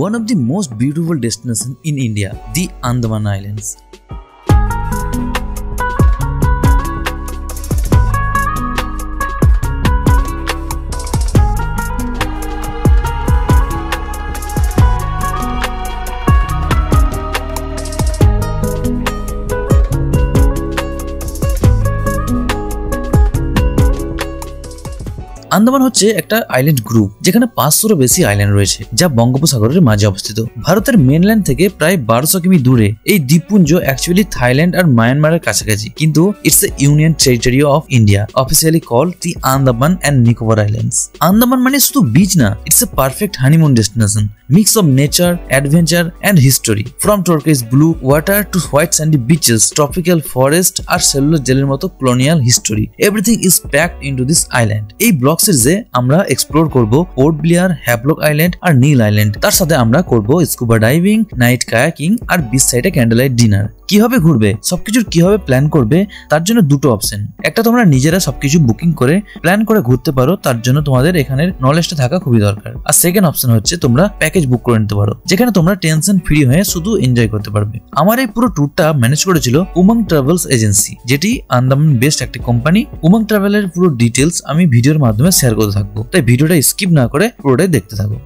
one of the most beautiful destinations in India, the Andaman Islands. Andaman হচ্ছে একটা island group যেখানে 500-এরও বেশি island রয়েছে যা বঙ্গোপসাগরের মাঝে অবস্থিত। ভারতের মেনল্যান্ড থেকে প্রায় 1200 কিমি দূরে এই দ্বীপপুঞ্জ অ্যাকচুয়ালি থাইল্যান্ড আর মায়ানমারের কাছাকাছি, কিন্তু it's a union territory of India, officially called the Andaman and Nicobar islands. Andaman মানে শুধু বিচ না, it's a perfect honeymoon destination, mix of nature, adventure and history. From turquoise blue water to white sandy beaches, tropical forest R cellular জেলের মতো colonial history, everything is packed into this island. এই blog সিরিজে আমরা explore করব port Blair, Havelock island আর নীল island. তার সাথে আমরা করব স্কুবা ডাইভিং, নাইট কায়াকিং আর বিচ সাইডে ক্যান্ডেল লাইট ডিনার। কিভাবে ঘুরবে, সবকিছুর কিভাবে প্ল্যান করবে, তার জন্য দুটো অপশন। একটা, তোমরা নিজেরা সবকিছু বুকিং করে প্ল্যান করে ঘুরতে পারো, তার জন্য তোমাদের এখানের নলেজটা থাকা খুবই দরকার। আর সেকেন্ড অপশন হচ্ছে তোমরা প্যাকেজ বুক করে নিতে পারো, যেখানে তোমরা টেনশন ফ্রি হয়ে শুধু এনজয় করতে পারবে। আমার এই পুরো ট্যুরটা ম্যানেজ করেছিল উমং ট্রাভেলস এজেন্সি, যেটি আন্দামান বেস্ট একটি কোম্পানি। উমং ট্রাভেলের পুরো ডিটেলস আমি ভিডিওর মাধ্যমে শেয়ার করতে থাকবো, তাই ভিডিওটা স্কিপ না করে পুরোটাই দেখতে থাকো।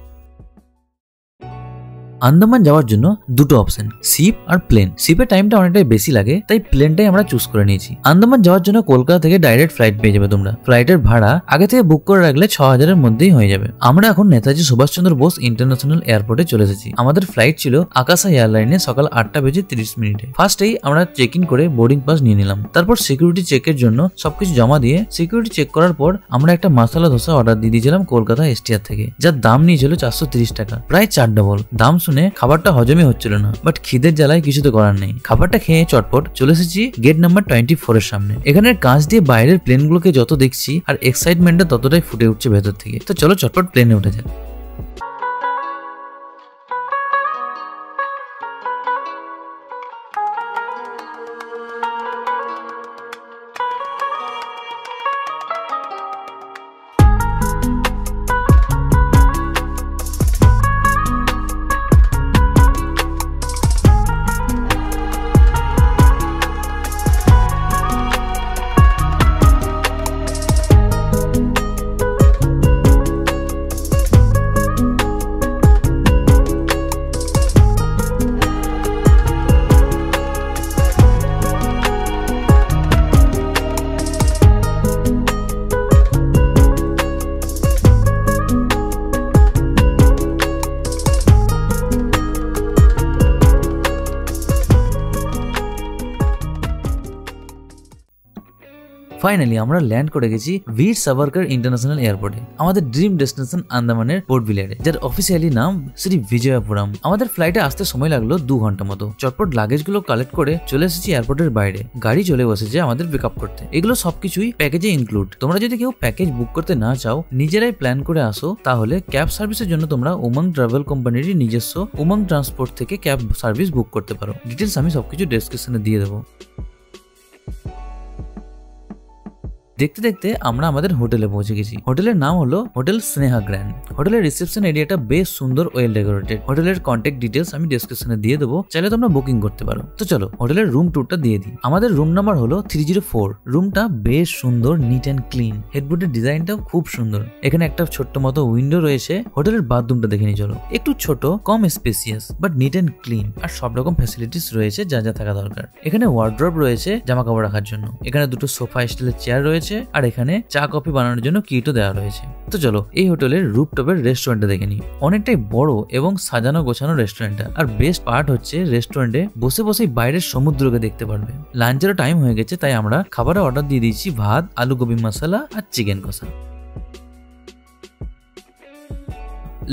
আন্দামান যাওয়ার জন্য দুটো অপশন, শিপ আর প্লেন। শিপের টাইমটা অনেকটাই বেশি লাগে, তাই প্লেনটাই আমরা চুজ করে নিয়েছি। আন্দামান যাওয়ার জন্য কলকাতা থেকে ডাইরেক্ট ফ্লাইট পেয়ে যাবে তোমরা। ফ্লাইটের ভাড়া আগে থেকে বুক করে রাখলে 6000-এর মধ্যেই হয়ে যাবে। আমরা এখন নেতাজি সুভাষচন্দ্র বোস ইন্টারন্যাশনাল এয়ারপোর্টে চলে এসেছি। আমাদের ফ্লাইট ছিল আকাশা এয়ারলাইনে সকাল 8:30 ফার্স্টেই আমরা চেক ইন করে বোর্ডিং পাস নিয়ে নিলাম। তারপর সিকিউরিটি চেকের জন্য সবকিছু জমা দিয়ে সিকিউরিটি চেক করার পর আমরা একটা মশলা ধোসা অর্ডার দিয়ে দিয়েছিলাম কলকাতা এসটিআর থেকে, যার দাম নিয়েছিল 430 টাকা, প্রায় 4 ডবল। দাম শুনে খাবারটা হজমই হচ্ছিল না, বাট খিদের জ্বালায় কিছু তো করার নেই। খাবারটা খেয়ে চটপট চলে এসেছি গেট নাম্বার 24 এর সামনে। এখানের কাঁচ দিয়ে বাইরের প্লেনগুলোকে যত দেখছি আর এক্সাইটমেন্টটা ততটাই ফুটে উঠছে ভেতর থেকে। তো চলো চটপট প্লেনে উঠে যাক। ফাইনালি আমরা ল্যান্ড করে গেছি বীর সাভারকার ইন্টারন্যাশনাল এয়ারপোর্টে, আমাদের ড্রিম ডেস্টিনেশন আন্দামানের পোর্ট ব্লেয়ারে, যার অফিসিয়ালি নাম শ্রী বিজয়পুরম। আমাদের ফ্লাইটে আসতে সময় লাগলো 2 ঘন্টা মতো। চটপট লাগেজ গুলো কালেক্ট করে চলে এসেছি এয়ারপোর্টের বাইরে। গাড়ি চলে বসেছে আমাদের পিক আপ করতে। এগুলো সবকিছুই প্যাকেজে ইনক্লুড। তোমরা যদি কেউ প্যাকেজ বুক করতে না চাও, নিজেরাই প্ল্যান করে আসো, তাহলে ক্যাব সার্ভিসের জন্য তোমরা উমং ট্রাভেল কোম্পানির নিজস্ব উমং ট্রান্সপোর্ট থেকে ক্যাব সার্ভিস বুক করতে পারো। ডিটেলস আমি সবকিছু ডেসক্রিপশনে দিয়ে দেবো। দেখতে দেখতে আমরা আমাদের হোটেলে পৌঁছে গেছি। হোটেলের নাম হলো হোটেল স্নেহা গ্র্যান্ড। হোটেলের রিসেপশন এরিয়াটা বেশ সুন্দর, ওয়েল ডেকোরেটেড। হোটেলের কন্ট্যাক্ট ডিটেলস আমি ডেসক্রিপশনে দিয়ে দেবো, চাইলে তোমরা বুকিং করতে পারো। তো চলো হোটেলের রুম ট্যুরটা দিয়ে দিই। আমাদের রুম নাম্বার হলো 304। রুমটা বেশ সুন্দর, নিট অ্যান্ড ক্লিন। হেডবোর্ডের ডিজাইনটাও খুব সুন্দর। এখানে একটা ছোট্ট মতো উইন্ডো রয়েছে। হোটেলের বাথরুমটা দেখে নিয়ে চলো। একটু ছোট, কম spacious, but neat and clean, আর সব রকম ফ্যাসিলিটিস রয়েছে যা যা থাকা দরকার। এখানে ওয়ার্ড্রপ রয়েছে জামা কাপড় রাখার জন্য। এখানে দুটো সোফা স্টাইলের চেয়ার রয়েছে, আর এখানে চা কফি বানানোর জন্য কিটও দেওয়া রয়েছে। তো চলো এই হোটেলের রুফটপের রেস্টুরেন্টটা দেখে নিই। অনেকটাই বড় এবং সাজানো গোছানো রেস্টুরেন্টটা। আর বেস্ট পার্ট হচ্ছে রেস্টুরেন্টে বসে বসেই বাইরের সমুদ্রকে দেখতে পারবে। লাঞ্চেরও টাইম হয়ে গেছে, তাই আমরা খাবারের অর্ডার দিয়ে দিয়েছি ভাত, আলু গোবি মশলা আর চিকেন কষা।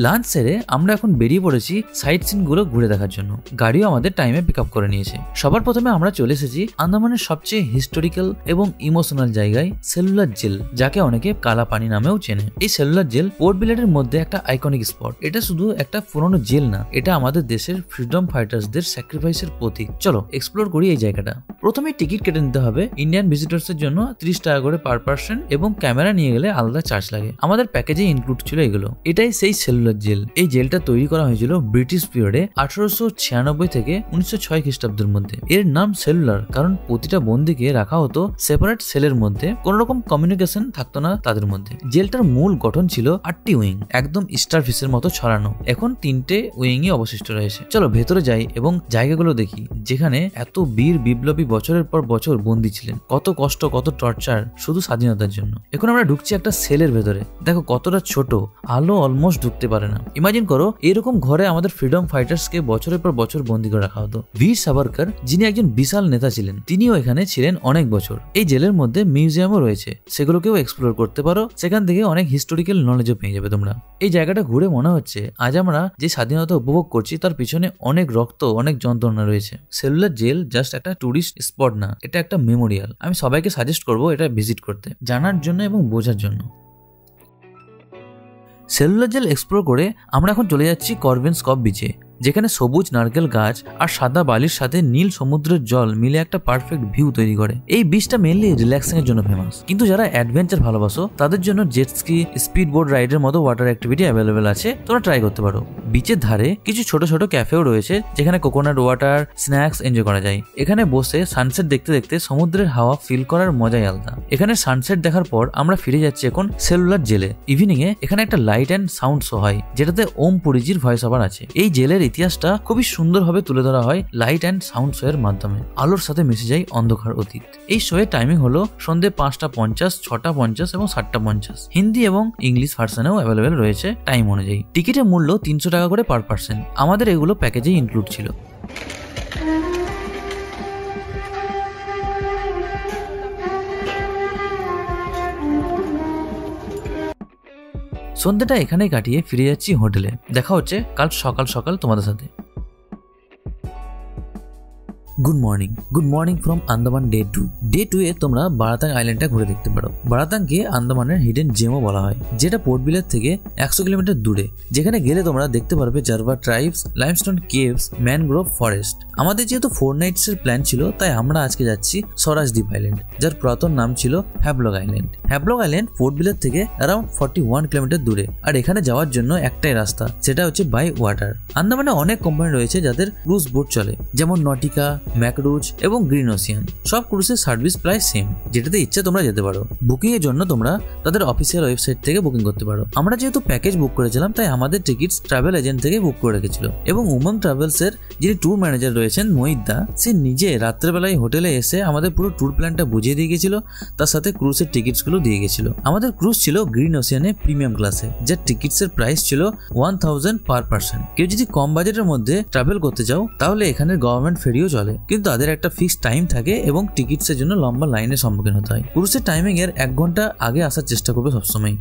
লাঞ্চ সেরে আমরা এখন বেরিয়ে পড়েছি সাইট সিন গুলো ঘুরে দেখার জন্য। গাড়িও আমাদের টাইমে পিক আপ করে নিয়েছে। সবার প্রথমে আমরা চলে এসেছি আন্দামানের সবচেয়ে হিস্টোরিক্যাল এবং ইমোশনাল জায়গায় সেলুলার জেল, যাকে অনেকে কালা পানি নামেও চেনে। এই সেলুলার জেল পোর্ট ব্লেয়ারের মধ্যে একটা আইকনিক স্পট। এটা শুধু একটা পুরনো জেল না, এটা আমাদের দেশের ফ্রিডম ফাইটার্সদের স্যাক্রিফাইসের প্রতীক। চলো এক্সপ্লোর করি এই জায়গাটা। প্রথমে টিকিট কেটে নিতে হবে। ইন্ডিয়ান ভিজিটর্স এর জন্য 30 টাকা করে পার পার্সন, এবং ক্যামেরা নিয়ে গেলে আলাদা চার্জ লাগে। আমাদের প্যাকেজে ইনক্লুড ছিল এগুলো। এটাই সেই সেলুলার সেলুলার জেল। এই জেলটা তৈরি করা হয়েছিল ব্রিটিশ পিরিয়ডে 1896 থেকে 1906 খ্রিস্টাব্দের মধ্যে। এর নাম সেলুলার কারণ প্রতিটা বন্দীকে রাখা হতো সেপারেট সেলের মধ্যে, কোন রকম কমিউনিকেশন থাকতো না তাদের মধ্যে। জেলটার মূল গঠন ছিল 8টি উইং, একদম স্টার ফিশের মতো ছড়ানো। এখন 3টে উইংই অবশিষ্ট রয়েছে। চলো ভেতরে যাই এবং জায়গাগুলো দেখি যেখানে এত বীর বিপ্লবী বছরের পর বছর বন্দী ছিলেন। কত কষ্ট, কত টর্চার শুধু স্বাধীনতার জন্য। এখন আমরা ঢুকছি একটা সেলের ভেতরে। দেখো কতটা ছোট, আলো অলমোস্ট ঢুকতে পারে না। ইমাজিন করো এরকম ঘরে আমাদের ফ্রিডম ফাইটার্সকে বছরের পর বছর বন্দী করে রাখা হতো। বীর সাভারকর যিনি একজন বিশাল নেতা ছিলেন, তিনিও এখানে ছিলেন অনেক বছর। এই জেলের মধ্যে মিউজিয়ামও রয়েছে, সেগুলোকেও এক্সপ্লোর করতে পারো। সেখান থেকে অনেক হিস্টোরিক্যাল নলেজও পেয়ে যাবে তোমরা। এই জায়গাটা ঘুরে মনে হচ্ছে আজ আমরা যে স্বাধীনতা উপভোগ করছি তার পিছনে অনেক রক্ত, অনেক যন্ত্রণা রয়েছে। সেলুলার জেল জাস্ট একটা টুরিস্ট স্পট না, এটা একটা মেমোরিয়াল। আমি সবাইকে সাজেস্ট করবো এটা ভিজিট করতে, জানার জন্য এবং বোঝার জন্য। সেলুলার জেল এক্সপ্লোর করে আমরা এখন চলে যাচ্ছি করভিন্স কপ বিচে, যেখানে সবুজ নারকেল গাছ আর সাদা বালির সাথে নীল সমুদ্রের জল মিলে একটা পারফেক্ট ভিউ তৈরি করে। এই বিচটা মেইনলি রিল্যাক্সিং এর জন্য ফেমাস, কিন্তু যারা অ্যাডভেঞ্চার ভালোবাসো তাদের জন্য জেট স্কি, স্পিড বোট রাইডের মতো ওয়াটার অ্যাক্টিভিটি অ্যাভেলেবেল আছে, তোমরা ট্রাই করতে পারো। বিচের ধারে কিছু ছোট ছোট ক্যাফেও রয়েছে যেখানে কোকোনাট ওয়াটার, স্ন্যাক্স এনজয় করা যায়। এখানে বসে সানসেট দেখতে দেখতে সমুদ্রের হাওয়া ফিল করার মজাই আলাদা। এখানে সানসেট দেখার পর আমরা ফিরে যাচ্ছি এখন সেলুলার জেলে। ইভিনিং এ এখানে একটা লাইট অ্যান্ড সাউন্ড শো হয় যেটাতে ওম পুরীজির ভয়েস ওভার আছে। এই জেলের ইতিহাসটা খুবই সুন্দরভাবে তুলে ধরা হয় লাইট অ্যান্ড সাউন্ড শো এর মাধ্যমে। আলোর সাথে মিশে যায় অন্ধকার অতীত। এই শো এর টাইমিং হলো সন্ধ্যে 5:50, 6:50 এবং 7:50। হিন্দি এবং ইংলিশ ভার্সনেও অ্যাভেলেবেল রয়েছে টাইম অনুযায়ী। টিকিটের মূল্য 300 টাকা করে পার পার্সন। আমাদের এগুলো প্যাকেজেই ইনক্লুড ছিল। সন্ধ্যাটা এখানেই কাটিয়ে ফিরে যাচ্ছি হোটেলে। দেখা হচ্ছে কাল সকাল সকাল তোমাদের সাথে। Good morning from Andaman day 2। Day 2 এ তোমরা বারাতাং আইল্যান্ডটা ঘুরে দেখতে পারো। বারাতাংকে আন্দামানের হিডেন জেমও বলা হয়, যেটা পোর্ট বিলার থেকে 100 কিলোমিটার দূরে। যেখানে গেলে তোমরা দেখতে পারবে Jarawa tribes, limestone caves, mangrove forest. আমাদের যেহেতু 4 নাইটস এর প্ল্যান ছিল, তাই আমরা আজকে যাচ্ছি স্বরাজদ্বীপ আইল্যান্ড, যার পুরাতন নাম ছিল Havelock island. Havelock island port বিলার থেকে অ্যারাউন্ড 41 কিলোমিটার দূরে, আর এখানে যাওয়ার জন্য একটাই রাস্তা, সেটা হচ্ছে বাই ওয়াটার। আন্দামানে অনেক কোম্পানি রয়েছে যাদের ক্রুজ বোট চলে, যেমন নটিকা, ম্যাকরুজ এবং গ্রিন ওসিয়ান। সব ক্রুজের সার্ভিস প্রায় সেম, যেটাতে ইচ্ছে তোমরা যেতে পারো। বুকিং এর জন্য তোমরা তাদের অফিসিয়াল ওয়েবসাইট থেকে বুকিং করতে পারো। আমরা যেহেতু প্যাকেজ বুক করেছিলাম, তাই আমাদের টিকিটস ট্রাভেল এজেন্ট থেকে বুক করে রেখেছিল, এবং উমং ট্রাভেলস এর যিনি ট্যুর ম্যানেজার রয়েছেন মহিদ্দা, সে নিজে রাত্রেবেলায় হোটেলে এসে আমাদের পুরো ট্যুর প্ল্যানটা বুঝিয়ে দিয়ে গেছিল, তার সাথে ক্রুজের টিকিটস গুলো দিয়ে গেছিল। আমাদের ক্রুজ ছিল গ্রিন ওসিয়ানে প্রিমিয়াম ক্লাসে, যার টিকিটস এর প্রাইস ছিল 1000 পার পার্সন। কেউ যদি কম বাজেটের মধ্যে ট্রাভেল করতে চাও, তাহলে এখানে গভর্নমেন্ট ফেরিও চলে, কিন্তু তাদের একটা ফিক্সড টাইম থাকে এবং টিকিটসের জন্য লম্বা লাইনের সম্মুখীন হতে হয়। ক্রুজের টাইমিং এর 1 ঘন্টা আগে আসার চেষ্টা করবে সবসময়।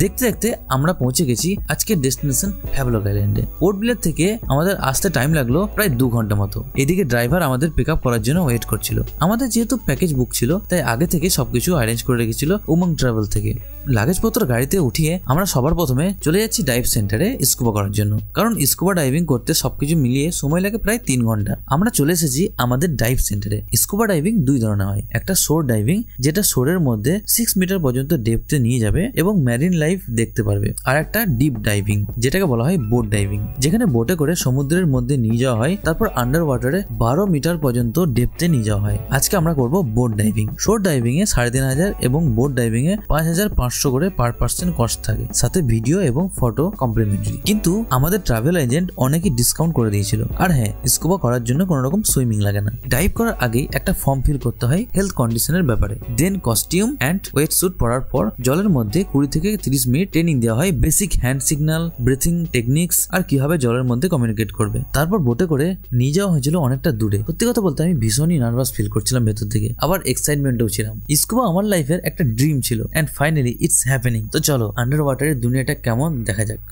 দেখতে দেখতে আমরা পৌঁছে গেছি আজকের ডেস্টিনেশন হ্যাভলক আইল্যান্ডে। পোর্ট ব্লেয়ার থেকে আমাদের আসতে টাইম লাগলো প্রায় 2 ঘন্টা মতো। এদিকে ড্রাইভার আমাদের পিক আপ করার জন্য ওয়েট করছিল। আমাদের যেহেতু প্যাকেজ বুক ছিল, তাই আগে থেকে সবকিছু অ্যারেঞ্জ করে রেখেছিল উমং ট্রাভেল থেকে। লাগেজপত্র গাড়িতে উঠিয়ে আমরা সবার প্রথমে চলে যাচ্ছি ডাইভ সেন্টারে স্কুবা করার জন্য, কারণ স্কুবা ডাইভিং করতে সবকিছু মিলিয়ে সময় লাগে প্রায় 3 ঘন্টা। আমরা চলে এসেছি আমাদের ডাইভ সেন্টারে। স্কুবা ডাইভিং 2 ধরনের হয়, একটা শোর ডাইভিং, যেটা শোরের মধ্যে 6 মিটার পর্যন্ত ডেপথে নিয়ে যাবে এবং ম্যারিন লাইফ দেখতে পারবে, আর একটা ডিপ ডাইভিং, যেটাকে বলা হয় বোট ডাইভিং, যেখানে বোটে করে সমুদ্রের মধ্যে নিয়ে যাওয়া হয়, তারপর আন্ডার ওয়াটারে 12 মিটার পর্যন্ত ডেপথে নিয়ে যাওয়া হয়। আজকে আমরা করব বোট ডাইভিং। শোর ডাইভিং এ 3500 এবং বোট ডাইভিং এ 5500 করে পার পার্সন কস্ট থাকে, সাথে ভিডিও এবং ফটো কমপ্লিমেন্টারি। কিন্তু আমাদের ট্রাভেল এজেন্ট অনেকই ডিসকাউন্ট করে দিয়েছিল। আর হ্যাঁ, স্কুবা করার জন্য কোনো রকম সুইমিং লাগে না। ডাইভ করার আগেই একটা ফর্ম ফিল করতে হয় হেলথ কন্ডিশনের ব্যাপারে। দেন কস্টিউম অ্যান্ড ওয়েট স্যুট পরার পর জলের মধ্যে 20 থেকে 30 মিনিট ট্রেনিং দেওয়া হয়, basic hand signal, breathing techniques, আর কিভাবে জলের মধ্যে কমিউনিকেট করবে। তারপর বোটে করে নিয়ে যাওয়া হয়েছিল অনেকটা দূরে। সত্যি কথা বলতে আমি ভীষণই নার্ভাস ফিল করছিলাম ভেতর থেকে, আবার এক্সাইটমেন্টও ছিলাম। স্কুবা আমার লাইফের একটা ড্রিম ছিল, এন্ড ফাইনালি ইটস হ্যাপেনিং। তো চলো আন্ডার ওয়াটারের দুনিয়াটা কেমন দেখা যাক।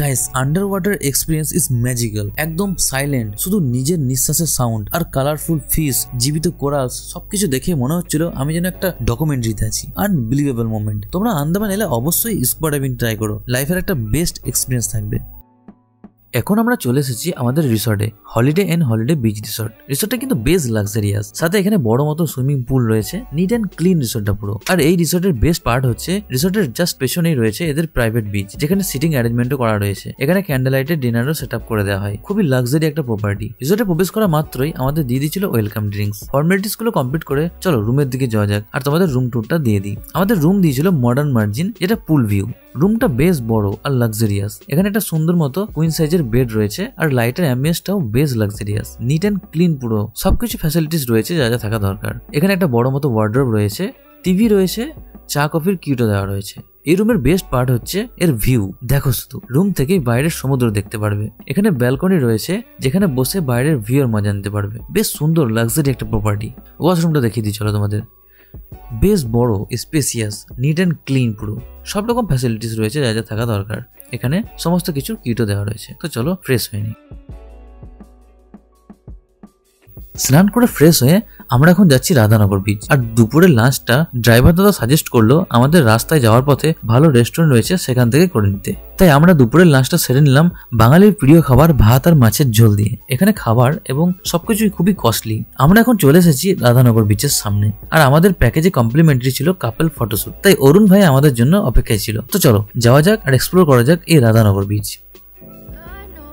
Guys, under water experience is magical. একদম সাইলেন্ট, শুধু নিজের নিঃশ্বাসের সাউন্ড আর কালারফুল ফিশ, জীবিত কোরালস, সবকিছু দেখে মনে হচ্ছিল আমি যেন একটা ডকুমেন্টারিতে আছি। Unbelievable moment. তোমরা আন্দামান এলে অবশ্যই স্কুবা ডাইভিং ট্রাই করো, লাইফের একটা বেস্ট এক্সপিরিয়েন্স থাকবে। এখন আমরা চলে এসেছি আমাদের রিসর্টে, holiday and holiday beach resort. রিসর্টটা কিন্তু বেশ লাক্সারিয়াস, সাথে এখানে বড় মতো সুইমিং পুল রয়েছে, নিট এন্ড ক্লিন রিসর্টটা পুরো। আর এই রিসর্টের বেস্ট পার্ট হচ্ছে রিসর্টের জাস্ট পেছনেই রয়েছে এদের প্রাইভেট বিচ, যেখানে সিটিং অ্যারেঞ্জমেন্টও করা রয়েছে। এখানে ক্যান্ডেল লাইটের ডিনারও সেট আপ করে দেওয়া হয়। খুবই লাক্সারি একটা প্রপার্টি। রিসর্টে প্রবেশ করা মাত্রই আমাদের দিয়ে দিয়েছিল ওয়েলকাম ড্রিঙ্কস। ফর্মালিটিস গুলো কমপ্লিট করে চলো রুমের দিকে যাওয়া যাক আর তোমাদের রুম ট্যুরটা দিয়ে দিই। আমাদের রুম দিয়েছিল মডার্ন মার্জিন, যেটা পুল ভিউ। রুমটা বেশ বড় আর লাক্সারিয়াস। এখানে একটা সুন্দর মতো কুইন সাইজের বেড রয়েছে আর লাইটের অ্যাম্বিয়েন্সটাও বেশ লাক্সারিয়াস, নিট এন্ড ক্লিন পুরো। সবকিছু ফ্যাসিলিটিস রয়েছে যা যা থাকা দরকার। এখানে একটা বড় মতো ওয়ার্ডরোব রয়েছে, টিভি রয়েছে, চা কফির কিউটও দেওয়া রয়েছে। এই রুমের বেস্ট পার্ট হচ্ছে এর ভিউ। দেখো শুধু রুম থেকেই বাইরের সমুদ্র দেখতে পারবে। এখানে ব্যালকনি রয়েছে যেখানে বসে বাইরের ভিউ এর মজা নিতে পারবে। বেশ সুন্দর লাক্সারি একটা প্রপার্টি। ওয়াশরুমটা দেখিয়ে দিই চলো তোমাদের। বেশ বড়, স্পেসিয়াস, নিট অ্যান্ড ক্লিন পুরো। সব রকম ফ্যাসিলিটিস রয়েছে যা যা থাকা দরকার। এখানে সমস্ত কিছুর কিটও দেওয়া রয়েছে। তো চলো ফ্রেশ হয়ে নিই। স্নান করে ফ্রেশ হয়ে আমরা এখন যাচ্ছি রাধানগর বিচ। আর দুপুরের লাঞ্চটা ড্রাইভার দাদা সাজেস্ট করলো আমাদের রাস্তায় যাওয়ার পথে ভালো রেস্টুরেন্ট রয়েছে সেখান থেকে করে নিতে। তাই আমরা দুপুরের লাঞ্চটা সেরে নিলাম বাঙালির প্রিয় খাবার ভাত আর মাছের ঝোল দিয়ে। এখানে খাবার এবং সবকিছুই খুবই কস্টলি। আমরা এখন চলে এসেছি রাধানগর বিচের সামনে। আর আমাদের প্যাকেজে কমপ্লিমেন্টারি ছিল কাপল ফটোশুট। তাই অরুণ ভাই আমাদের জন্য অপেক্ষায় ছিল। তো চলো যাওয়া যাক আর এক্সপ্লোর করা যাক এই রাধানগর বিচ।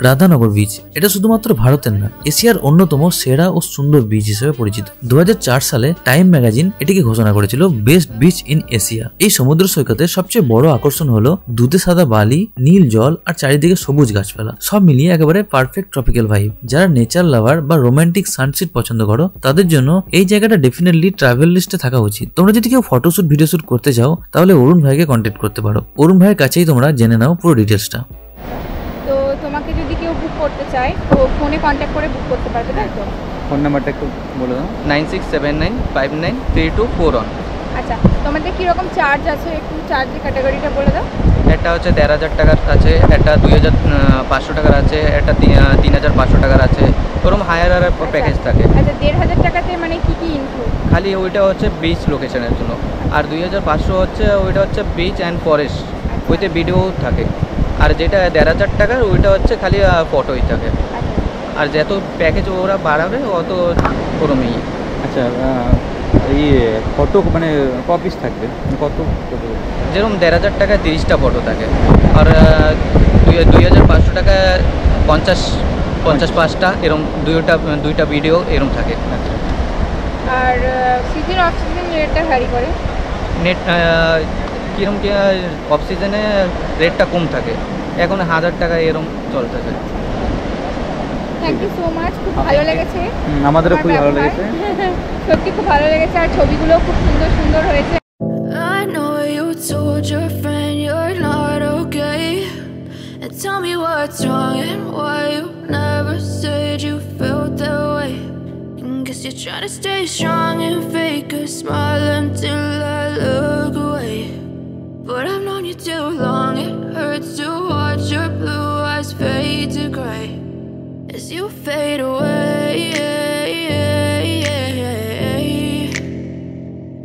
রাধানগর বিচ এটা শুধুমাত্র ভারতের না, এশিয়ার অন্যতম সেরা ও সুন্দর বিচ হিসেবে পরিচিত। 2004 সালে টাইম ম্যাগাজিন এটিকে ঘোষণা করেছিল বেস্ট বিচ ইন এশিয়া। এই সমুদ্র সৈকতের সবচেয়ে বড় আকর্ষণ হলো দুধে সাদা বালি, নীল জল আর চারিদিকে সবুজ গাছপালা। সব মিলিয়ে একেবারে পারফেক্ট ট্রপিক্যাল ভাইব। যারা নেচার লাভার বা রোমান্টিক সানসেট পছন্দ করো তাদের জন্য এই জায়গাটা ডেফিনেটলি ট্রাভেল লিস্টে থাকা উচিত। তোমরা যদি কেউ ফটোশুট ভিডিও শুট করতে চাও তাহলে অরুণ ভাইকে কন্ট্যাক্ট করতে পারো। অরুণ ভাইয়ের কাছেই তোমরা জেনে নাও পুরো ডিটেলসটা। তোমাকে যদি কেউ বুক করতে চায় তো ফোনে কন্ট্যাক্ট করে বুক করতে পারবে, তাই তো? ফোন নাম্বারটা একটু বলে দাও। 9679593241। আচ্ছা, তোমাদের কীরকম চার্জ আছে একটু চার্জের ক্যাটাগরিটা বলে দাও। একটা হচ্ছে 1,500 টাকার আছে, একটা 2,500 টাকার আছে, একটা 3,500 টাকার আছে। ওরকম হায়ার আর প্যাকেজ থাকে। আচ্ছা, 1,500 টাকাতে মানে কি কি ইনক্লুড? খালি ওইটা হচ্ছে বিচ লোকেশনের জন্য। আর 2,500 হচ্ছে ওইটা হচ্ছে বিচ অ্যান্ড ফরেস্ট, ওইতে ভিডিও থাকে। আর যেটা 1,500 টাকার ওইটা হচ্ছে খালি ফটোই থাকে। আর যত প্যাকেজ ওরা বাড়াবে অত ওরমই। আচ্ছা, এই ফটো মানে কপিস থাকবে কত? যেরকম 1,500 টাকায় 30টা ফটো থাকে। আর 2,500 টাকায় 50-55টা এরকম দুইটা ভিডিও এরকম থাকে। আচ্ছা, আর সিজন অফ সিজন রেটটা ভ্যারি করে। নেট কীরকম কি অফ সিজনে রেটটা কম থাকে, এখন 1,000 টাকা এরকম চলতেছে। থ্যাংক ইউ সো মাচ, খুব ভালো লেগেছে। আমাদেরও খুব ভালো লেগেছে, সত্যি খুব ভালো লেগেছে। আর ছবিগুলো খুব সুন্দর সুন্দর হয়েছে। I know you told your friend you're not okay, and tell me what's wrong and why you never said you felt that way. And guess you're trying to stay strong and fake a smile until I look away. But I've known you too long, it hurts to watch your blue eyes fade to gray as you fade away,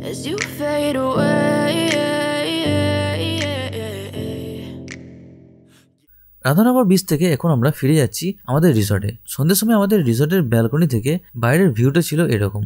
as you fade away. Radhanagar beach থেকে এখন আমরা ফিরে যাচ্ছি আমাদের রিসর্টে। সন্ধ্যের সময় আমাদের রিসর্টের ব্যালকনি থেকে বাইরের ভিউটা ছিল এরকম।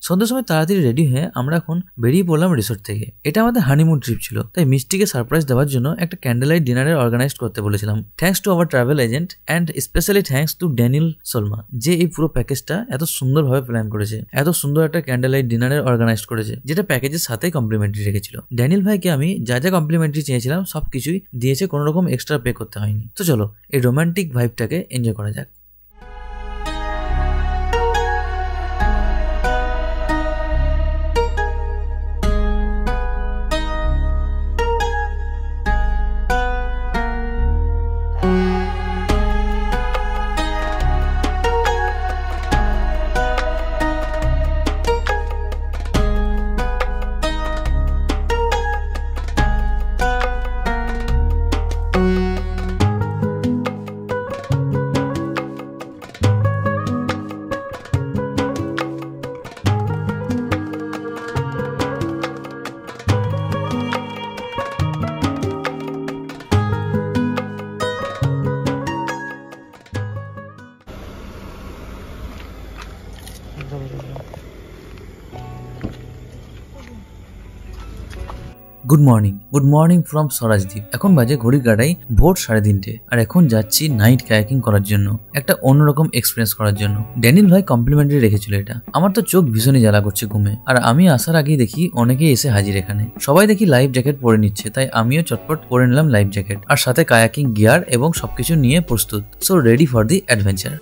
সন্ধ্যার সময় তাড়াতাড়ি রেডি হয়ে আমরা এখন বেরিয়ে পড়লাম রিসোর্ট থেকে। এটা আমাদের হানিমুন ট্রিপ ছিল, তাই মিষ্টিকে সারপ্রাইজ দেওয়ার জন্য একটা ক্যান্ডেল লাইট ডিনারের অর্গানাইজ করতে বলেছিলাম। Thanks to our travel agent and specially thanks to Daniel Solma, যে এই পুরো প্যাকেজটা এত সুন্দরভাবে প্ল্যান করেছে, এত সুন্দর একটা ক্যান্ডেল লাইট ডিনারের অর্গানাইজ করেছে, যেটা প্যাকেজের সাথেই কমপ্লিমেন্টারি রেখেছিল। ড্যানিয়েল ভাইকে আমি যা যা কমপ্লিমেন্টারি চেয়েছিলাম সবকিছুই দিয়েছে, কোনো রকম এক্সট্রা পে করতে হয়নি। তো চলো এই রোমান্টিক ভাইবটাকে এনজয় করা যাক। Good morning from Swarajdweep. এখন বাজে ঘড়ি কাটাই ভোর 3:30 আর এখন যাচ্ছি নাইট কায়াকিং করার জন্য, একটা অন্যরকম এক্সপিরিয়েন্স করার জন্য। ড্যানিল ভাই কমপ্লিমেন্টারি রেখেছিল এটা। আমার তো চোখ ভীষণই জ্বালা করছে ঘুমে, আর আমি আসার আগেই দেখি অনেকেই এসে হাজির এখানে। সবাই দেখি লাইফ জ্যাকেট পরে নিচ্ছে, তাই আমিও চটপট পরে নিলাম লাইফ জ্যাকেট, আর সাথে কায়াকিং গিয়ার এবং সবকিছু নিয়ে প্রস্তুত। So ready for the adventure.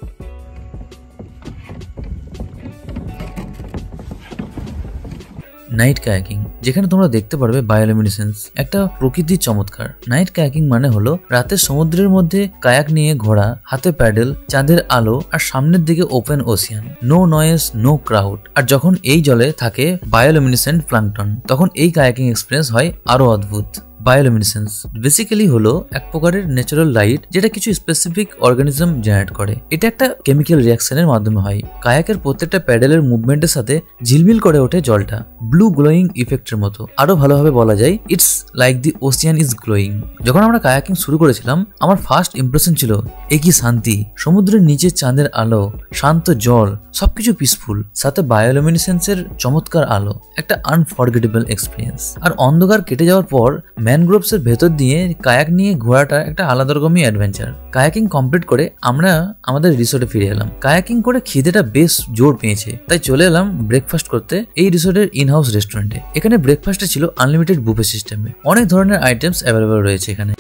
Night kayaking, যেখানে তোমরা দেখতে পারবে বায়োলুমিনেসেন্স, একটা প্রকৃতির চমৎকার। নাইট কায়াকিং মানে হলো রাতে সমুদ্রের মধ্যে কায়াক নিয়ে ঘোরা, হাতে প্যাডেল, চাঁদের আলো আর সামনের দিকে open ocean, no noise, no crowd. আর যখন এই জলে থাকে বায়োলুমিনেসেন্ট প্লাঙ্কটন, তখন এই কায়াকিং এক্সপিরিয়েন্স হয় আরো অদ্ভুত। বায়োলুমিনেসেন্স বেসিক্যালি হলো এক প্রকারের ন্যাচারাল লাইট যেটা কিছু স্পেসিফিক অর্গানিজম জেনারেট করে। এটা একটা কেমিক্যাল রিয়াকশনের মাধ্যমে হয়। কায়াকের প্রত্যেকটা প্যাডেলের মুভমেন্টের সাথে ঝিলমিল করে ওঠে জলটা, ব্লু গ্লোয়িং ইফেক্টের মতো। আরো ভালোভাবে বলা যায় it's like the Ocean is glowing. যখন আমরা কায়াকিং শুরু করেছিলাম, আমার ফার্স্ট ইমপ্রেশন ছিল এ কি শান্তি, সমুদ্রের নিচে চাঁদের আলো, শান্ত জল, সবকিছু পিসফুল, সাথে বায়োলুমিনেসেন্সের চমৎকার আলো, একটা আনফরগেটেবল এক্সপিরিয়েন্স। আর অন্ধকার কেটে যাওয়ার পর ম্যানগ্রোভস এর ভেতর দিয়ে কায়াক নিয়ে ঘোরাটা একটা আলাদা রকমই অ্যাডভেঞ্চার। কায়াকিং কমপ্লিট করে আমরা আমাদের রিসোর্টে ফিরে এলাম। কায়াকিং করে খিদেটা বেশ জোর পেয়েছে, তাই চলে এলাম ব্রেকফাস্ট করতে এই রিসোর্টের ইনহাউস রেস্টুরেন্টে। এখানে ব্রেকফাস্টে ছিল আনলিমিটেড বুফে সিস্টেমে, অনেক ধরনের আইটেমস অ্যাভেলেবল রয়েছে এখানে।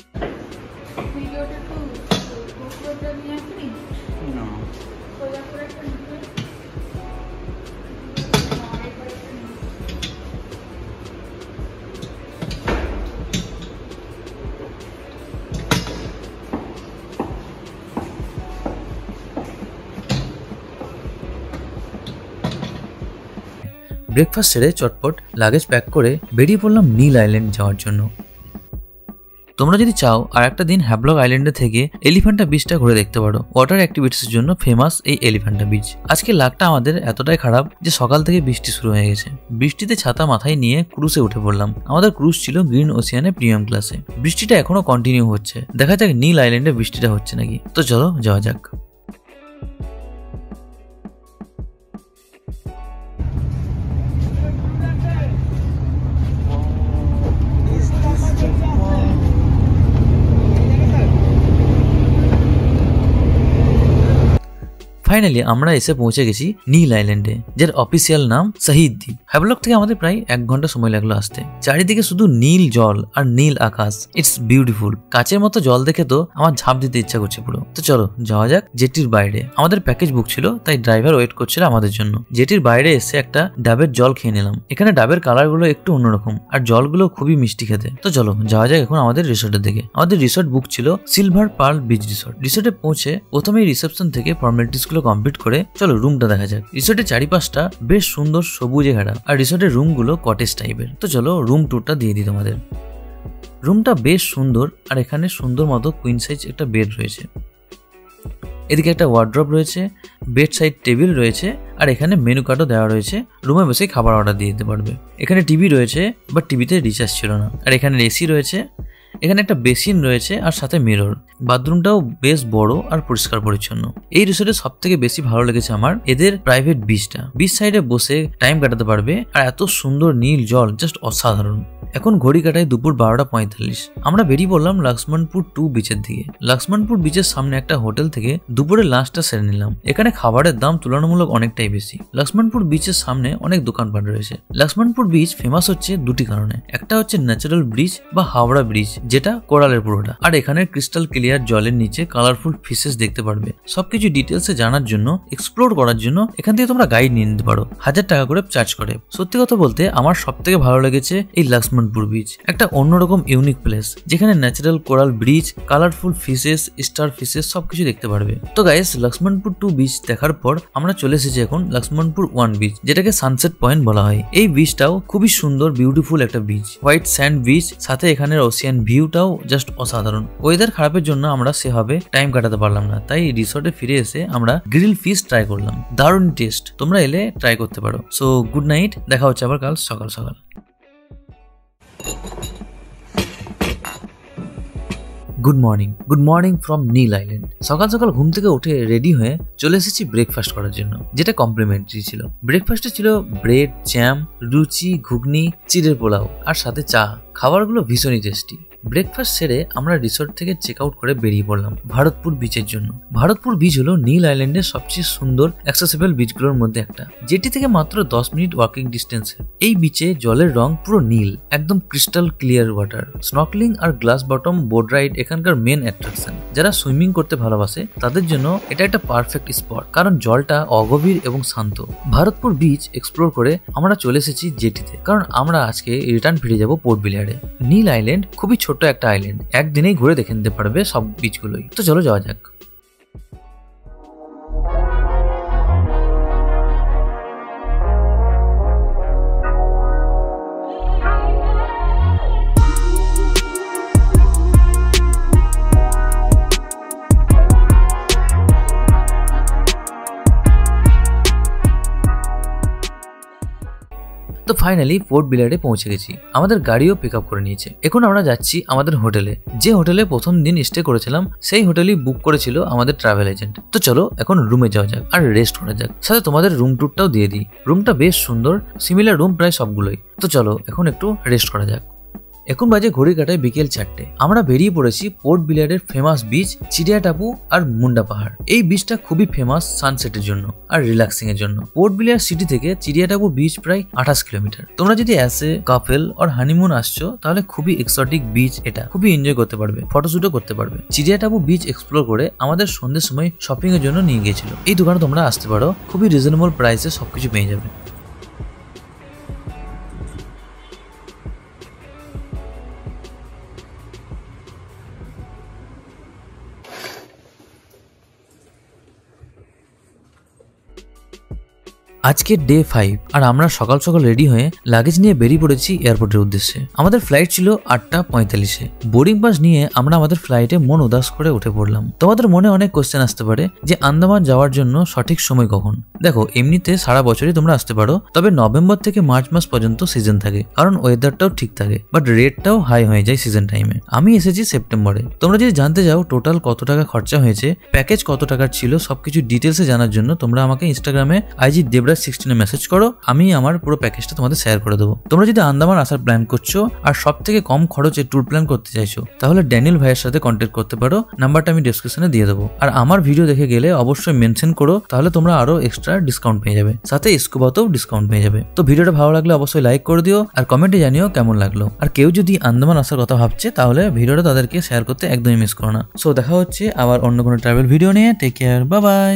ব্রেকফাস্ট সেরে চটপট লাগেজ প্যাক করে বেরিয়ে পড়লাম নীল আইল্যান্ড যাওয়ার জন্য। তোমরা যদি চাও আর একটা দিন হ্যাভলক আইল্যান্ডে থেকে এলিফ্যান্টা বিচটা ঘুরে দেখতে পারো। ওয়াটার অ্যাক্টিভিটিসের জন্য ফেমাস এই এলিফ্যান্টা বিচ। আজকে লাকটা আমাদের এতটাই খারাপ যে সকাল থেকে বৃষ্টি শুরু হয়ে গেছে। বৃষ্টিতে ছাতা মাথায় নিয়ে ক্রুজে উঠে পড়লাম। আমাদের ক্রুজ ছিল গ্রিন ওশিয়ানে প্রিমিয়াম ক্লাসে। বৃষ্টিটা এখনো কন্টিনিউ হচ্ছে, দেখা যাক নীল আইল্যান্ডে বৃষ্টিটা হচ্ছে নাকি। তো চলো যাওয়া যাক। ফাইনালি আমরা এসে পৌঁছে গেছি নীল আইল্যান্ডে, যার অফিসিয়াল নাম শহীদ দ্বীপ। হ্যাভলক থেকে আমাদের প্রায় 1 ঘন্টা সময় লাগলো আসতে। চারিদিকে শুধু নীল জল আর নীল আকাশ, ইটস বিউটিফুল। কাচের মতো জল দেখে তো আমার ঝাঁপ দিতে ইচ্ছা করছে পুরো। তো চলো যাওয়া যাক জেটির বাইরে। আমাদের প্যাকেজ বুক ছিল, তাই ড্রাইভার ওয়েট করছিল আমাদের জন্য। জেটির বাইরে এসে একটা ডাবের জল খেয়ে নিলাম। এখানে ডাবের কালার গুলো একটু অন্যরকম, আর জলগুলো খুবই মিষ্টি খেতে। তো চলো যাওয়া যাক এখন আমাদের রিসোর্টের দিকে। আমাদের রিসোর্ট বুক ছিল সিলভার পার্ল বিচ রিসোর্ট। রিসোর্টে পৌঁছে প্রথমেই রিসেপশন থেকে ফর্মালিটিস গুলো কমপ্লিট করে চলো রুমটা দেখা যাক। রিসোর্টের চারিপাশটা বেশ সুন্দর সবুজে ঘেরা, আর রিসোর্টের রুম গুলো কটেজ টাইপের। তো চলো রুম ট্যুরটা দিয়ে দিই তোমাদের। রুমটা বেশ সুন্দর, আর এখানে সুন্দর মতো কুইন সাইজ একটা বেড রয়েছে। এদিকে একটা ওয়ার্ড্রপ রয়েছে, বেড সাইড টেবিল রয়েছে, আর এখানে মেনু কার্ডও দেওয়া রয়েছে। রুমে বসে খাবার অর্ডার দিয়ে দিতে পারবে। এখানে টিভি রয়েছে, বাট টিভিতে রিচার্জ ছিল না। আর এখানে এসি রয়েছে, এখানে একটা বেসিন রয়েছে, আর সাথে মিরর। বাথরুমটাও বেশ বড় আর পরিষ্কার পরিচ্ছন্ন। এই রিসোর্টে সব থেকে বেশি ভালো লেগেছে আমার এদের প্রাইভেট বিচটা। বিচ সাইডে বসে টাইম কাটাতে পারবে, আর এত সুন্দর নীল জল, জাস্ট অসাধারণ। এখন ঘড়ি কাটায় দুপুর 12:45। আমরা বেরিয়ে পড়লাম লক্ষ্মণপুর 2 বিচের দিকে। লক্ষ্মণপুর বিচের সামনে একটা হোটেল থেকে দুপুরে লাঞ্চটা সেরে নিলাম। এখানে খাবারের দাম তুলনামূলক অনেকটাই বেশি। লক্ষ্মণপুর বিচের সামনে অনেক দোকানপাট রয়েছে। লক্ষ্মণপুর বিচ ফেমাস হচ্ছে দুটি কারণে। একটা হচ্ছে ন্যাচারাল ব্রিজ বা হাওড়া ব্রিজ, যেটা কোরালের পুরোটা। আর এখানে ক্রিস্টাল ক্লিয়ার জলের নিচে কালারফুল ফিশেস দেখতে পারবে। সবকিছু ডিটেলসে জানার জন্য, এক্সপ্লোর করার জন্য এখান থেকে তোমরা গাইড নিয়ে নিতে পারো। 1000 টাকা করে চার্জ করে। সত্যি কথা বলতে আমার সব থেকে ভালো লেগেছে এই লক্ষ্মণপুর বিচ। একটা অন্যরকম ইউনিক প্লেস, যেখানে natural coral bridge, colourful fishes, star fishes সবকিছু দেখতে পারবে। তো গাইস, লক্ষ্মণপুর 2 বিচ দেখার পর আমরা চলে এসেছি এখন লক্ষ্মণপুর 1 বিচ, যেটাকে সানসেট পয়েন্ট বলা হয়। এই বিচটাও খুবই সুন্দর, বিউটিফুল একটা বিচ। হোয়াইট স্যান্ড বিচ, সাথে এখানের ওশিয়ান ভিউটাও জাস্ট অসাধারণ। ওয়েদার খারাপের জন্য আমরা সেভাবে টাইম কাটাতে পারলাম না, তাই রিসোর্টে ফিরে এসে আমরা গ্রিল ফিশ ট্রাই করলাম। দারুণ টেস্ট, তোমরা এলে ট্রাই করতে পারো। সো গুড নাইট, দেখা হচ্ছে আবার কাল সকাল সকাল। Good morning from Neil island. সকাল সকাল ঘুম থেকে উঠে রেডি হয়ে চলে এসেছি ব্রেকফাস্ট করার জন্য, যেটা কমপ্লিমেন্টারি ছিল। ব্রেকফাস্টে ছিল ব্রেড, জ্যাম, লুচি, ঘুগনি, চিড়ের পোলাও আর সাথে চা। খাবারগুলো ভীষণই টেস্টি। ব্রেকফাস্ট সেরে আমরা রিসোর্ট থেকে চেক আউট করে বেরিয়ে পড়লাম ভারতপুর বিচের জন্য। ভারতপুর বিচ হলো নীল আইল্যান্ডের সবচেয়ে সুন্দর অ্যাক্সেসিবল বিচগুলোর মধ্যে একটা, যেটি থেকে মাত্র 10 মিনিট ওয়াকিং ডিস্টেন্সে। এই বিচে জলের রং পুরো নীল, একদম ক্রিস্টাল ক্লিয়ার ওয়াটার। স্নর্কেলিং আর গ্লাস বটম বোর্ড রাইড এখানকার মেন অ্যাট্রাকশন। যারা সুইমিং করতে ভালোবাসে তাদের জন্য এটা একটা পারফেক্ট স্পট, কারণ জলটা অগভীর এবং শান্ত। ভারতপুর বিচ এক্সপ্লোর করে আমরা চলে এসেছি জেটিতে, কারণ আমরা আজকে রিটার্ন ফিরে যাব পোর্ট ব্লেয়ারে। নীল আইল্যান্ড খুবই ছোট একটা আইল্যান্ড, একদিনেই ঘুরে দেখে নিতে পারবে সব বিচগুলোই। তো চলো যাওয়া যাক। তো ফাইনালি পোর্ট ব্লেয়ারে পৌঁছে গেছি। আমাদের গাড়িও পিক আপ করে নিয়েছে। এখন আমরা যাচ্ছি আমাদের হোটেলে। যে হোটেলে প্রথম দিন স্টে করেছিলাম সেই হোটেলই বুক করেছিল আমাদের ট্রাভেল এজেন্ট। তো চলো এখন রুমে যাওয়া যাক আর রেস্ট করা যাক। সাথে তোমাদের রুম ট্যুরটাও দিয়ে দিই। রুমটা বেশ সুন্দর, সিমিলার রুম প্রায় সবগুলোই। তো চলো এখন একটু রেস্ট করা যাক। এখন বাজে ঘড়ি কাটায় বিকেল 4টে। আমরা বেরিয়ে পড়েছি পোর্ট ব্লেয়ারের ফেমাস বিচ চিড়িয়া টাপু আর মুন্ডা পাহাড়। এই বিচটা খুবই ফেমাস সানসেটের জন্য আর রিল্যাক্সিং এর জন্য। পোর্ট ব্লেয়ার সিটি থেকে চিড়িয়া টাপু বিচ প্রায় 28 কিলোমিটার। তোমরা যদি অ্যাসে কাপেল আর হানিমুন আসছো তাহলে খুবই এক্সোটিক বিচ, এটা খুবই এনজয় করতে পারবে, ফটোশুটও করতে পারবে। চিড়িয়া টাপু বিচ এক্সপ্লোর করে আমাদের সন্ধ্যের সময় শপিং এর জন্য নিয়ে গিয়েছিল। এই দোকানে তোমরা আসতে পারো, খুবই রিজনেবল প্রাইসে সবকিছু পেয়ে যাবে। আজকে ডে 5 আর আমরা সকাল সকাল রেডি হয়ে লাগেজ নিয়ে বেরিয়ে পড়েছি এয়ারপোর্টের উদ্দেশ্যে। আমাদের ফ্লাইট ছিল 8:45-এ। বোর্ডিং পাস নিয়ে আমরা আমাদের ফ্লাইটে মন উদাস করে উঠে পড়লাম। তোমাদের মনে অনেক কোশ্চেন আসতে পারে যে আন্দামান যাওয়ার জন্য সঠিক সময় কখন। দেখো, এমনিতে সারা বছরই তোমরা আসতে পারো, তবে নভেম্বর থেকে মার্চ মাস পর্যন্ত সিজন থাকে, কারণ ওয়েদারটাও ঠিক থাকে, বাট রেটটাও হাই হয়ে যায় সিজন টাইমে। আমি এসেছি সেপ্টেম্বরে। তোমরা যদি জানতে চাও টোটাল কত টাকা খরচা হয়েছে, প্যাকেজ কত টাকার ছিল, সবকিছু ডিটেলসে জানার জন্য তোমরা আমাকে ইনস্টাগ্রামে IG Devras16 মেসেজ করো। আমি আমার পুরো প্যাকেজটা তোমাদের শেয়ার করে দেবো। তোমরা যদি আন্দামান আসার প্ল্যান করছো আর সব থেকে কম খরচে ট্যুর প্ল্যান করতে চাইছো তাহলে ড্যানিয়েল ভাইয়ের সাথে কন্ট্যাক্ট করতে পারো। নাম্বারটা আমি ডেসক্রিপশনে দিয়ে দেবো। আর আমার ভিডিও দেখে গেলে অবশ্যই মেনশন করো, তাহলে তোমরা আরো এক্সট্রা ডিসকাউন্ট পেয়ে যাবে, সাথে স্কুবাতেও ডিসকাউন্ট পেয়ে যাবে। তো ভিডিওটা ভালো লাগলে অবশ্যই লাইক করে দিও আর কমেন্টে জানিও কেমন লাগলো। আর কেউ যদি আন্দামান আসার কথা ভাবছে তাহলে ভিডিওটা তাদেরকে শেয়ার করতে একদমই মিস করো না। সো দেখা হচ্ছে আবার অন্য কোনো ট্রাভেল ভিডিও নিয়ে। Take care, bye by.